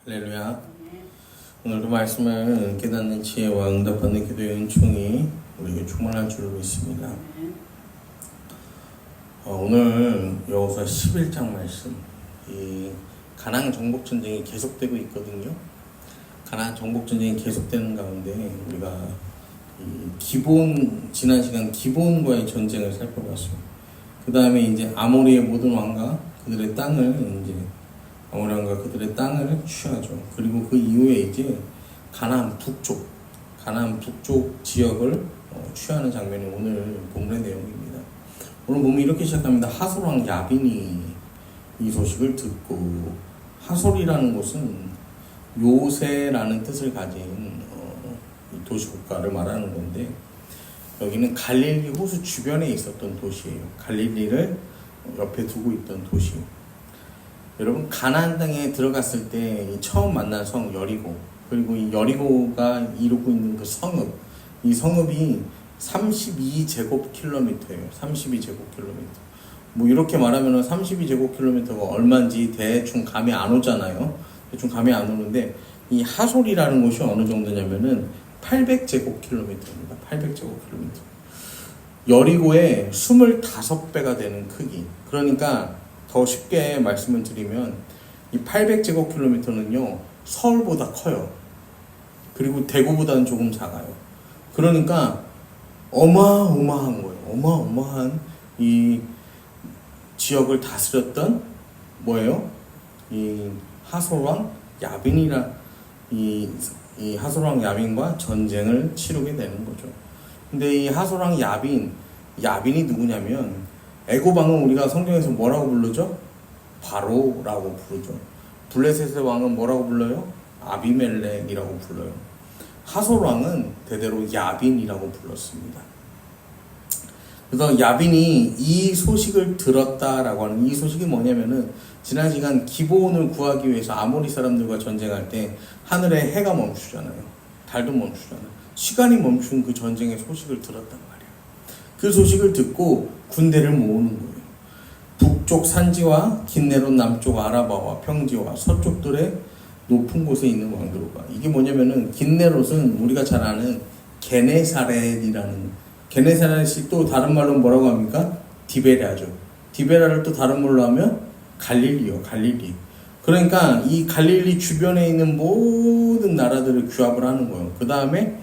할렐루야. 오늘도 말씀을 깨닫는 지혜와 응답받는 기도의 은총이 우리에게 충만한 줄로 믿습니다. 오늘 여호수아 11장 말씀, 이 가나안 정복 전쟁이 계속되고 있거든요. 가나안 정복 전쟁이 계속되는 가운데 우리가 지난 시간 기본과의 전쟁을 살펴봤어요. 그 다음에 이제 아모리의 모든 왕과 그들의 땅을 아모리왕과 그들의 땅을 취하죠. 그리고 그 이후에 이제 가나안 북쪽 지역을 취하는 장면이 오늘 본문의 내용입니다. 오늘 보면 이렇게 시작합니다. 하솔왕 야빈이 이 소식을 듣고, 하솔이라는 곳은 요새라는 뜻을 가진 도시국가를 말하는 건데, 여기는 갈릴리 호수 주변에 있었던 도시예요. 갈릴리를 옆에 두고 있던 도시. 여러분, 가나안 땅에 들어갔을 때 처음 만난 성 여리고, 그리고 이 여리고가 이루고 있는 그 성읍, 이 성읍이 32제곱킬로미터예요. 32제곱킬로미터. 뭐 이렇게 말하면 32제곱킬로미터가 얼마인지 대충 감이 안 오잖아요. 대충 감이 안 오는데, 이 하솔이라는 곳이 어느 정도냐면은 800제곱킬로미터입니다. 800제곱킬로미터. 여리고의 25배가 되는 크기. 그러니까 더 쉽게 말씀을 드리면 이 800제곱킬로미터는요 서울보다 커요. 그리고 대구보다는 조금 작아요. 그러니까 어마어마한 거예요. 어마어마한 이 지역을 다스렸던 뭐예요? 이 하솔왕 야빈과 전쟁을 치르게 되는 거죠. 근데 이 하솔왕 야빈이 누구냐면, 애고방은 우리가 성경에서 뭐라고 부르죠? 바로라고 부르죠. 블레셋의 왕은 뭐라고 불러요? 아비멜렉이라고 불러요. 하솔왕은 대대로 야빈이라고 불렀습니다. 그래서 야빈이 이 소식을 들었다라고 하는, 이 소식이 뭐냐면은, 지난 시간 기브온을 구하기 위해서 아모리 사람들과 전쟁할 때 하늘에 해가 멈추잖아요. 달도 멈추잖아요. 시간이 멈춘 그 전쟁의 소식을 들었단 말이에요. 그 소식을 듣고 군대를 모으는 거예요. 북쪽 산지와 긴네롯, 남쪽 아라바와 평지와 서쪽들의 높은 곳에 있는 왕들과, 이게 뭐냐면은 긴네롯은 우리가 잘 아는 게네사렛이 또 다른 말로 뭐라고 합니까? 디베라죠. 디베라를 또 다른 말로 하면 갈릴리요. 갈릴리. 그러니까 이 갈릴리 주변에 있는 모든 나라들을 규합을 하는 거예요. 그 다음에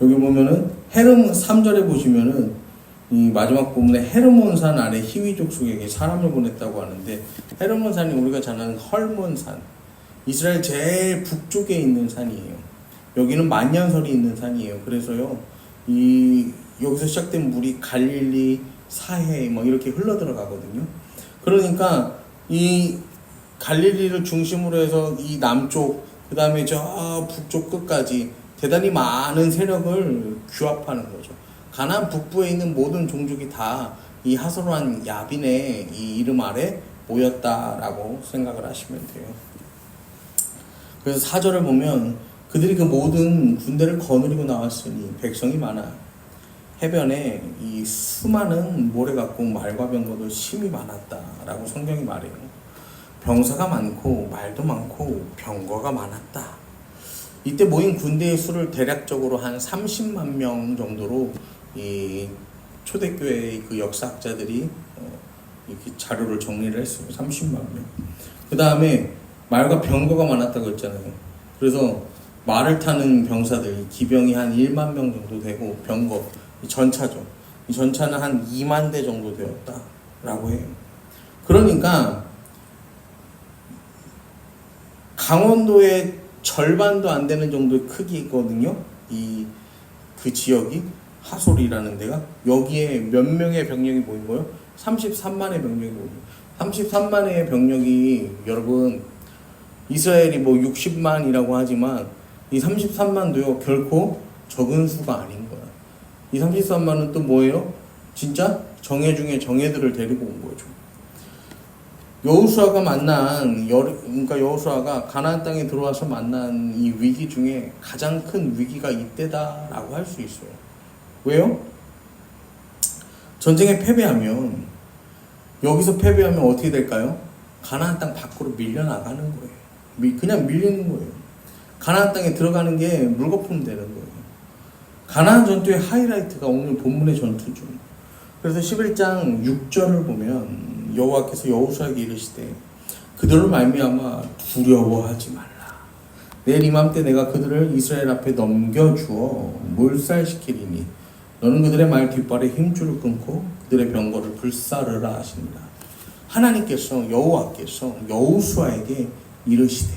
여기 보면은 3절에 보시면은 이 마지막 부분에 헤르몬산 아래 히위 족속에게 사람을 보냈다고 하는데, 헤르몬산이 우리가 잘 아는 헐몬산, 이스라엘 제일 북쪽에 있는 산이에요. 여기는 만년설이 있는 산이에요. 그래서요, 여기서 시작된 물이 갈릴리, 사해 뭐 이렇게 흘러 들어가거든요. 그러니까 이 갈릴리를 중심으로 해서 이 남쪽, 그 다음에 저 북쪽 끝까지 대단히 많은 세력을 규합하는 거죠. 가나안 북부에 있는 모든 종족이 다 이 하솔왕 야빈의 이 이름 아래 모였다라고 생각을 하시면 돼요. 그래서 4절을 보면, 그들이 그 모든 군대를 거느리고 나왔으니 백성이 많아 해변에 이 수많은 모래 같고 말과 병거도 심히 많았다라고 성경이 말해요. 병사가 많고 말도 많고 병거가 많았다. 이때 모인 군대의 수를 대략적으로 한 30만 명 정도로 이 초대교회의 그 역사학자들이 이렇게 자료를 정리를 했어요. 30만 명. 그 다음에 말과 병거가 많았다고 했잖아요. 그래서 말을 타는 병사들, 기병이 한 1만 명 정도 되고, 병거, 전차죠. 이 전차는 한 2만 대 정도 되었다라고 해요. 그러니까 강원도의 절반도 안 되는 정도의 크기거든요. 그 지역이, 하솔이라는 데가. 여기에 몇 명의 병력이 모인 거예요? 33만의 병력이 모인 거예요. 33만의 병력이, 여러분, 이스라엘이 뭐 60만이라고 하지만 이 33만도요 결코 적은 수가 아닌 거야. 이 33만은 또 뭐예요? 진짜 정예 중에 정예들을 데리고 온 거죠. 여호수아가 가나안 땅에 들어와서 만난 이 위기 중에 가장 큰 위기가 이때다라고 할 수 있어요. 왜요? 전쟁에 패배하면, 여기서 패배하면 어떻게 될까요? 가나안 땅 밖으로 밀려나가는 거예요. 그냥 밀리는 거예요. 가나안 땅에 들어가는 게 물거품 되는 거예요. 가나안 전투의 하이라이트가 오늘 본문의 전투죠. 그래서 11장 6절을 보면 여호와께서 여호수아에게 이르시되 그들로 말미암아 두려워하지 말라. 내일 이맘때 내가 그들을 이스라엘 앞에 넘겨주어 몰살시키리니 너는 그들의 말 뒷발에 힘줄을 끊고 그들의 병거를 불사르라 하십니다. 하나님께서 여호와께서 여호수아에게 이르시되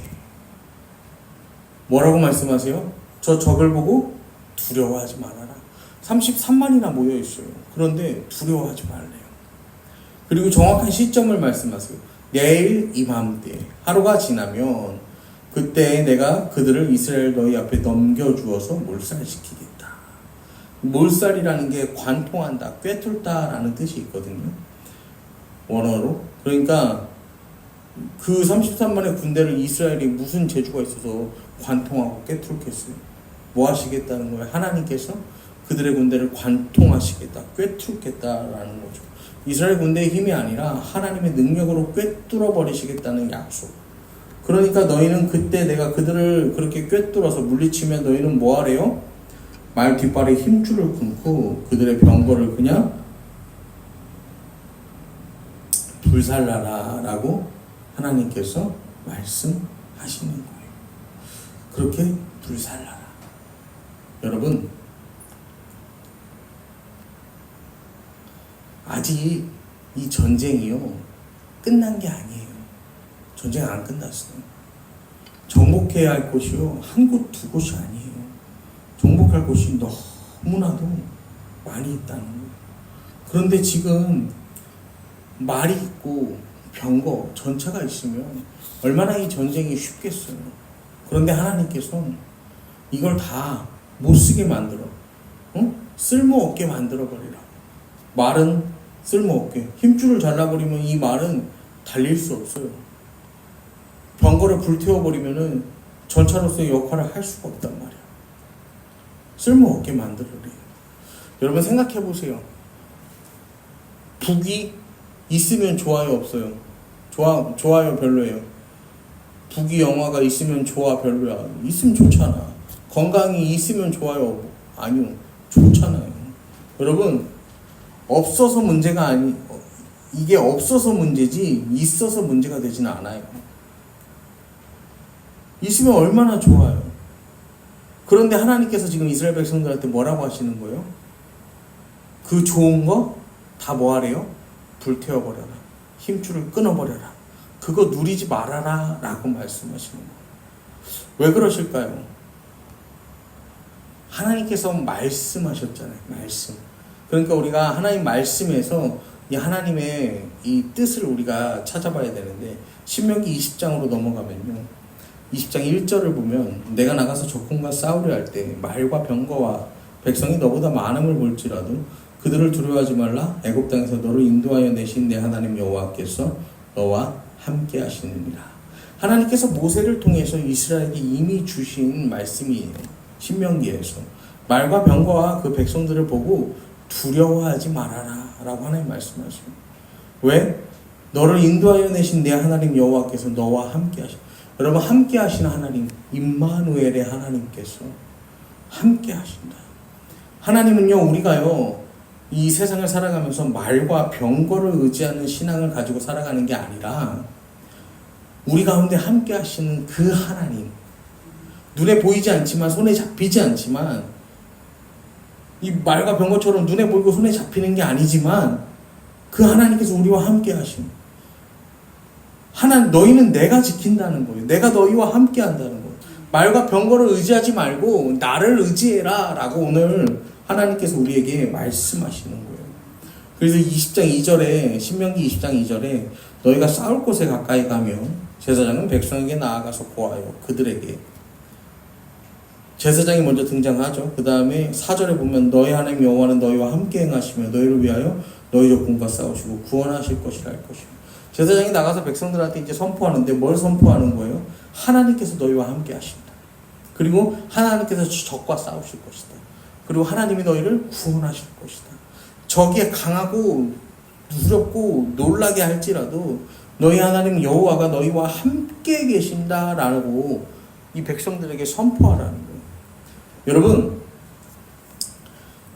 뭐라고 말씀하세요? 저 적을 보고 두려워하지 말아라. 33만이나 모여 있어요. 그런데 두려워하지 말래요. 그리고 정확한 시점을 말씀하세요. 내일 이맘때 하루가 지나면 그때 내가 그들을 이스라엘 너희 앞에 넘겨주어서 몰살시키겠다. 몰살이라는 게 관통한다, 꿰뚫다라는 뜻이 있거든요. 원어로. 그러니까 그 33만의 군대를 이스라엘이 무슨 재주가 있어서 관통하고 꿰뚫겠어요? 뭐 하시겠다는 거예요? 하나님께서 그들의 군대를 관통하시겠다, 꿰뚫겠다라는 거죠. 이스라엘 군대의 힘이 아니라 하나님의 능력으로 꿰뚫어 버리시겠다는 약속. 그러니까 너희는 그때 내가 그들을 그렇게 꿰뚫어서 물리치면 너희는 뭐 하래요? 말 뒷발에 힘줄을 끊고 그들의 병거를 그냥 불살라라 라고 하나님께서 말씀하시는 거예요. 그렇게 불살라라. 여러분, 아직 이 전쟁이요 끝난 게 아니에요. 전쟁 안 끝났어요. 정복해야 할 곳이요 한 곳 두 곳이 아니에요. 정복할 곳이 너무나도 많이 있다는 거예요. 그런데 지금 말이 있고 병거 전차가 있으면 얼마나 이 전쟁이 쉽겠어요. 그런데 하나님께서 이걸 다 못쓰게 만들어, 쓸모없게 만들어 버리라. 말은 쓸모없게, 힘줄을 잘라버리면 이 말은 달릴 수 없어요. 병거를 불태워버리면은 전차로서의 역할을 할 수가 없단 말이야. 쓸모없게 만들어버려요. 여러분 생각해보세요. 북이 있으면 좋아요, 없어요? 좋아요, 별로예요? 북이 영화가 있으면 좋아, 별로야? 있으면 좋잖아. 건강이 있으면 좋아요? 아니요, 좋잖아요. 여러분, 없어서 문제가 이게 없어서 문제지 있어서 문제가 되지는 않아요. 있으면 얼마나 좋아요. 그런데 하나님께서 지금 이스라엘 백성들한테 뭐라고 하시는 거예요? 그 좋은 거 다 뭐 하래요? 불태워버려라. 힘줄을 끊어버려라. 그거 누리지 말아라 라고 말씀하시는 거예요. 왜 그러실까요? 하나님께서 말씀하셨잖아요. 말씀. 그러니까 우리가 하나님 말씀에서 이 하나님의 이 뜻을 우리가 찾아봐야 되는데, 신명기 20장으로 넘어가면요 20장 1절을 보면 내가 나가서 적군과 싸우려 할 때 말과 병거와 백성이 너보다 많음을 볼지라도 그들을 두려워하지 말라. 애굽 땅에서 너를 인도하여 내신 내 하나님 여호와께서 너와 함께 하시느니라. 하나님께서 모세를 통해서 이스라엘에게 이미 주신 말씀이에요. 신명기에서 말과 병거와 그 백성들을 보고 두려워하지 말아라 라고 하나님 말씀하세요. 왜? 너를 인도하여 내신 내 하나님 여호와께서 너와 함께 하시다. 여러분, 함께 하시는 하나님, 임마누엘의 하나님께서 함께 하신다. 하나님은요, 우리가요 이 세상을 살아가면서 말과 병거를 의지하는 신앙을 가지고 살아가는 게 아니라 우리 가운데 함께 하시는 그 하나님, 눈에 보이지 않지만 손에 잡히지 않지만 이 말과 병거처럼 눈에 보이고 손에 잡히는 게 아니지만 그 하나님께서 우리와 함께 하신 너희는 내가 지킨다는 거예요. 내가 너희와 함께 한다는 거예요. 말과 병거를 의지하지 말고 나를 의지해라 라고 오늘 하나님께서 우리에게 말씀하시는 거예요. 그래서 20장 2절에 신명기 20장 2절에 너희가 싸울 곳에 가까이 가면 제사장은 백성에게 나아가서 고하여 그들에게, 제사장이 먼저 등장하죠. 그 다음에 4절에 보면 너희 하나님 여호와는 너희와 함께 행하시며 너희를 위하여 너희 적군과 싸우시고 구원하실 것이라 할 것이요. 제사장이 나가서 백성들한테 이제 선포하는데 뭘 선포하는 거예요? 하나님께서 너희와 함께 하신다. 그리고 하나님께서 적과 싸우실 것이다. 그리고 하나님이 너희를 구원하실 것이다. 적이 강하고 두렵고 놀라게 할지라도 너희 하나님 여호와가 너희와 함께 계신다라고 이 백성들에게 선포하라는 거예요. 여러분,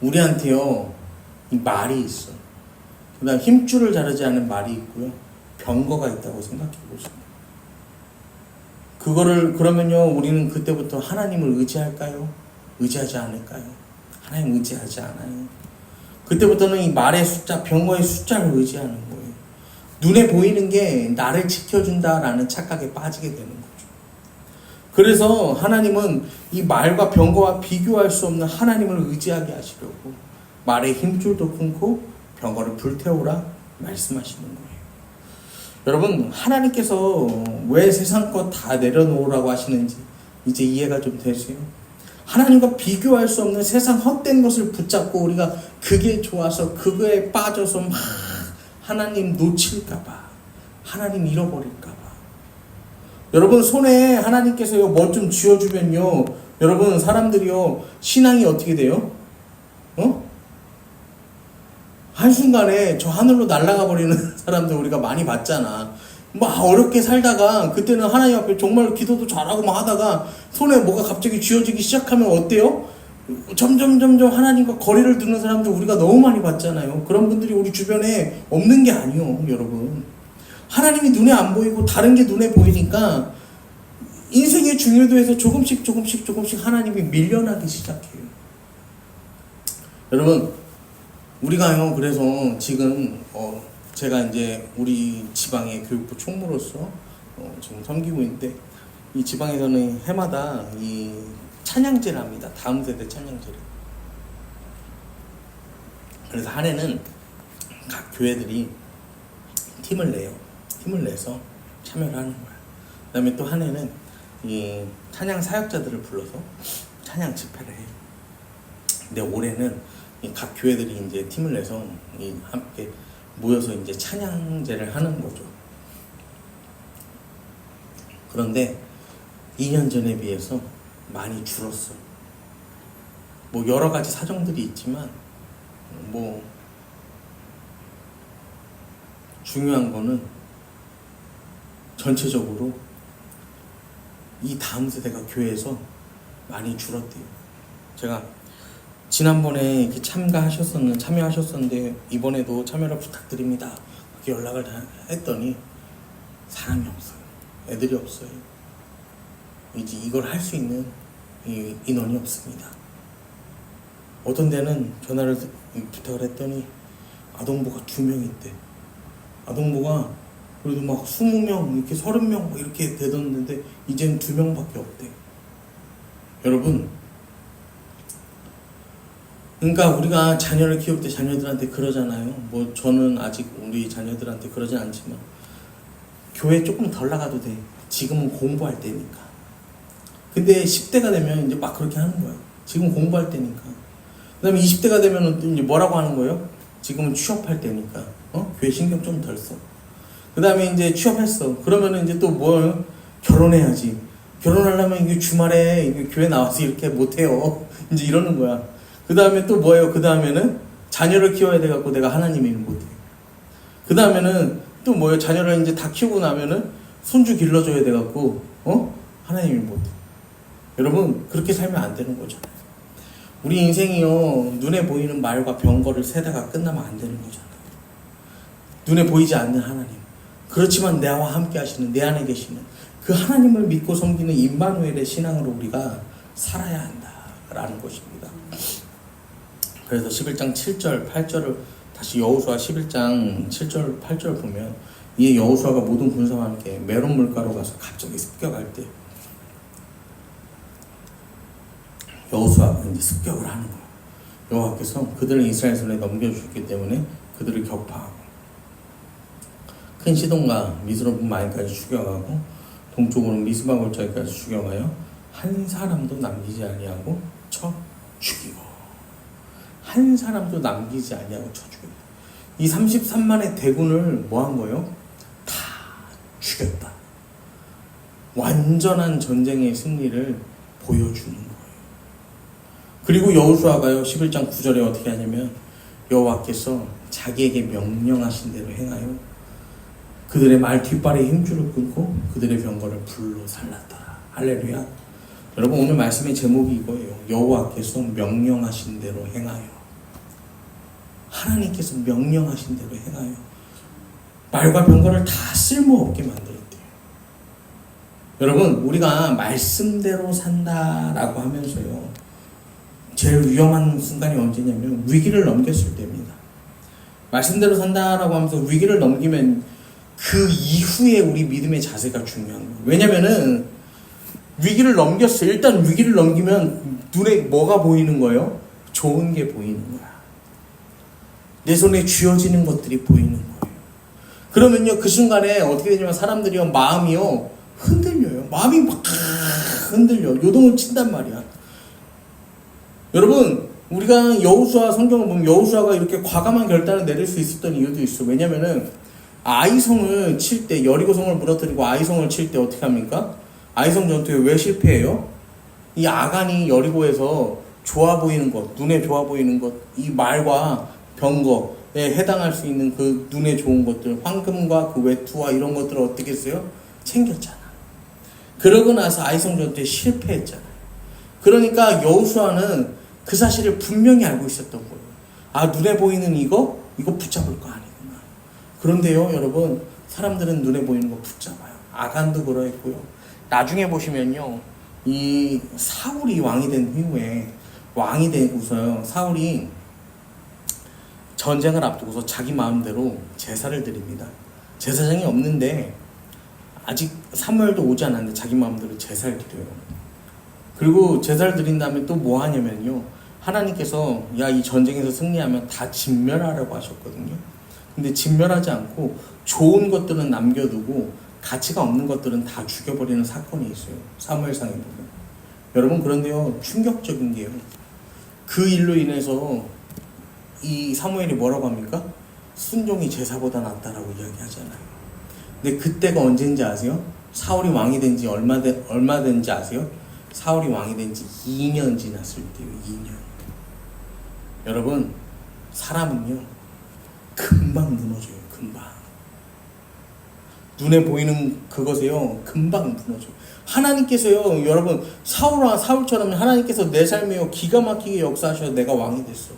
우리한테요 이 말이 있어. 그다음 힘줄을 자르지 않은 말이 있고요, 병거가 있다고 생각해 보세요. 그거를 그러면요 우리는 그때부터 하나님을 의지할까요? 의지하지 않을까요? 하나님 의지하지 않아요. 그때부터는 이 말의 숫자, 병거의 숫자를 의지하는 거예요. 눈에 보이는 게 나를 지켜준다라는 착각에 빠지게 되는 거죠. 그래서 하나님은 이 말과 병거와 비교할 수 없는 하나님을 의지하게 하시려고 말의 힘줄도 끊고 병거를 불태우라 말씀하시는 거예요. 여러분, 하나님께서 왜 세상 것 다 내려놓으라고 하시는지 이제 이해가 좀 되세요? 하나님과 비교할 수 없는 세상 헛된 것을 붙잡고 우리가 그게 좋아서 그거에 빠져서 막 하나님 놓칠까봐, 하나님 잃어버릴까봐. 여러분, 손에 하나님께서요 뭐 좀 쥐어주면요, 여러분 사람들이요 신앙이 어떻게 돼요? 한순간에 저 하늘로 날아가 버리는 사람들 우리가 많이 봤잖아. 막 어렵게 살다가 그때는 하나님 앞에 정말 기도도 잘하고 막 하다가 손에 뭐가 갑자기 쥐어지기 시작하면 어때요? 점점 하나님과 거리를 두는 사람들 우리가 너무 많이 봤잖아요. 그런 분들이 우리 주변에 없는 게 아니요, 여러분. 하나님이 눈에 안 보이고 다른 게 눈에 보이니까 인생의 중요도에서 조금씩 하나님이 밀려나기 시작해요. 여러분, 우리가요 그래서 지금 제가 이제 우리 지방의 교육부 총무로서 지금 섬기고 있는데, 이 지방에서는 해마다 이 찬양제를 합니다. 다음 세대 찬양제를. 그래서 한 해는 각 교회들이 팀을 내요. 팀을 내서 참여를 하는 거야. 그 다음에 또 한 해는 이 찬양 사역자들을 불러서 찬양 집회를 해요. 근데 올해는 이 각 교회들이 이제 팀을 내서 이 함께 모여서 이제 찬양제를 하는 거죠. 그런데 2년 전에 비해서 많이 줄었어요. 뭐 여러 가지 사정들이 있지만 뭐 중요한 거는 전체적으로 이 다음 세대가 교회에서 많이 줄었대요. 제가 지난번에 이렇게 참여하셨었는데 이번에도 참여를 부탁드립니다. 그렇게 연락을 했더니 사람이 없어요. 애들이 없어요. 이제 이걸 할 수 있는 인원이 없습니다. 어떤 데는 전화를 부탁을 했더니 아동부가 2명 있대. 아동부가 그래도 막 20명, 이렇게 30명 이렇게 되던데 이제는 2명밖에 없대. 여러분, 그러니까 우리가 자녀를 키울 때 자녀들한테 그러잖아요. 뭐 저는 아직 우리 자녀들한테 그러진 않지만 교회 조금 덜 나가도 돼. 지금은 공부할 때니까. 근데 10대가 되면 이제 막 그렇게 하는 거예요. 지금 공부할 때니까. 그 다음에 20대가 되면 이제 뭐라고 하는 거예요? 지금은 취업할 때니까. 교회 신경 좀 덜 써. 그 다음에 이제 취업했어. 그러면은 이제 또 뭐 결혼해야지. 결혼하려면 이게 주말에 이게 교회 나와서 이렇게 못해요. 이제 이러는 거야. 그 다음에 또 뭐예요? 그 다음에는 자녀를 키워야 돼갖고 내가 하나님 일 못해. 그 다음에는 또 뭐예요? 자녀를 이제 다 키우고 나면은 손주 길러줘야 돼갖고 하나님 일 못해. 여러분, 그렇게 살면 안 되는 거잖아요. 우리 인생이요 눈에 보이는 말과 병거를 세다가 끝나면 안 되는 거잖아요. 눈에 보이지 않는 하나님, 그렇지만 나와 함께 하시는 내 안에 계시는 그 하나님을 믿고 섬기는 임마누엘의 신앙으로 우리가 살아야 한다라는 것입니다. 그래서 11장 7절 8절을 다시 여호수아 11장 7절 8절 보면, 이 여호수아가 모든 군사와 함께 메론 물가로 가서 갑자기 습격할 때 여호수아가 이제 습격을 하는 거예요. 여호와께서 그들을 이스라엘 손에 넘겨주셨기 때문에 그들을 격파하고 큰 시돈과 미스로분 마을까지 추격하고 동쪽으로 미스바 골짜기까지 추격하여 한 사람도 남기지 아니하고 쳐 죽이고, 한 사람도 남기지 아니하고 쳐 죽였다. 이 33만의 대군을 뭐 한 거예요? 다 죽였다. 완전한 전쟁의 승리를 보여주는 거예요. 그리고 여호수아가요 11장 9절에 어떻게 하냐면, 여호와께서 자기에게 명령하신 대로 행하여 그들의 말 뒷발에 힘줄을 끊고 그들의 병거를 불로 살랐더라. 할렐루야. 여러분 오늘 말씀의 제목이 이거예요. 여호와께서 명령하신 대로 행하여. 하나님께서 명령하신 대로 행하여 말과 병거를 다 쓸모없게 만들었대요. 여러분 우리가 말씀대로 산다라고 하면서요, 제일 위험한 순간이 언제냐면 위기를 넘겼을 때입니다. 말씀대로 산다라고 하면서 위기를 넘기면 그 이후에 우리 믿음의 자세가 중요한 거예요. 왜냐면은 위기를 넘겼어요. 일단 위기를 넘기면 눈에 뭐가 보이는 거예요? 좋은 게 보이는 거야. 내 손에 쥐어지는 것들이 보이는 거예요. 그러면요 그 순간에 어떻게 되냐면 사람들이요 마음이요 흔들려요. 마음이 막 흔들려. 요동을 친단 말이야. 여러분 우리가 여호수아 성경을 보면 여호수아가 이렇게 과감한 결단을 내릴 수 있었던 이유도 있어. 왜냐면은 아이성을 칠 때, 여리고성을 무너뜨리고 아이성을 칠 때 어떻게 합니까? 아이성 전투에 왜 실패해요? 이 아간이 여리고에서 좋아 보이는 것, 눈에 좋아 보이는 것, 이 말과 병거에 해당할 수 있는 그 눈에 좋은 것들, 황금과 그 외투와 이런 것들을 어떻게 했어요? 챙겼잖아. 그러고 나서 아이성 전투에 실패했잖아요. 그러니까 여호수아는 그 사실을 분명히 알고 있었던 거예요. 아, 눈에 보이는 이거 붙잡을 거 아니구나. 그런데요 여러분, 사람들은 눈에 보이는 거 붙잡아요. 아간도 그러했고요. 나중에 보시면요, 이 사울이 왕이 된 후에, 왕이 되고서요, 사울이 전쟁을 앞두고서 자기 마음대로 제사를 드립니다. 제사장이 없는데 아직 사무엘도 오지 않았는데 자기 마음대로 제사를 드려요. 그리고 제사를 드린 다음에 또 뭐 하냐면요, 하나님께서 야 이 전쟁에서 승리하면 다 진멸하라고 하셨거든요. 근데 진멸하지 않고 좋은 것들은 남겨두고 가치가 없는 것들은 다 죽여버리는 사건이 있어요. 사무엘상에 보면. 여러분 그런데요 충격적인 게요, 그 일로 인해서 이 사무엘이 뭐라고 합니까? 순종이 제사보다 낫다라고 이야기하잖아요. 근데 그때가 언제인지 아세요? 사울이 왕이 된 지 얼마 된지 아세요? 사울이 왕이 된 지 2년 지났을 때요. 2년. 여러분 사람은요 금방 무너져요. 금방. 눈에 보이는 그것에요 금방 무너져요. 하나님께서요 여러분 사울처럼 하나님께서 내 삶에요 기가 막히게 역사하셔서 내가 왕이 됐어.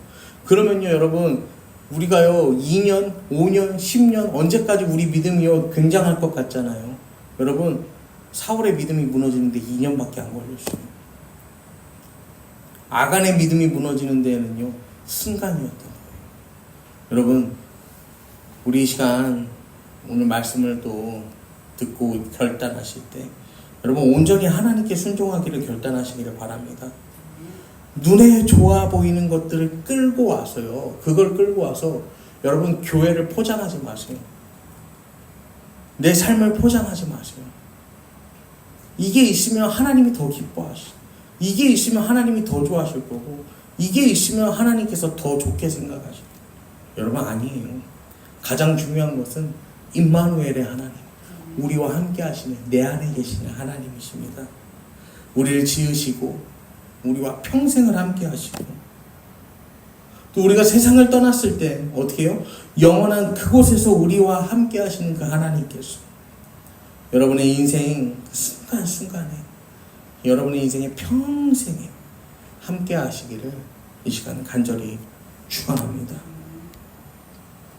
그러면요 여러분 우리가요 2년, 5년, 10년 언제까지 우리 믿음이요 굉장할 것 같잖아요. 여러분 사울의 믿음이 무너지는데 2년밖에 안 걸렸어요. 아간의 믿음이 무너지는 데에는요 순간이었던 거예요. 여러분 우리 이 시간 오늘 말씀을 또 듣고 결단하실 때 여러분 온전히 하나님께 순종하기를 결단하시기를 바랍니다. 눈에 좋아 보이는 것들을 끌고 와서요, 그걸 끌고 와서 여러분 교회를 포장하지 마세요. 내 삶을 포장하지 마세요. 이게 있으면 하나님이 더 기뻐하시고, 이게 있으면 하나님이 더 좋아하실 거고, 이게 있으면 하나님께서 더 좋게 생각하시고. 여러분 아니에요. 가장 중요한 것은 임마누엘의 하나님, 우리와 함께 하시는 내 안에 계시는 하나님이십니다. 우리를 지으시고 우리와 평생을 함께 하시고, 또 우리가 세상을 떠났을 때 어떻게 해요? 영원한 그곳에서 우리와 함께 하시는 그 하나님께서 여러분의 인생 그 순간순간에, 여러분의 인생의 평생에 함께 하시기를 이 시간 간절히 축원합니다.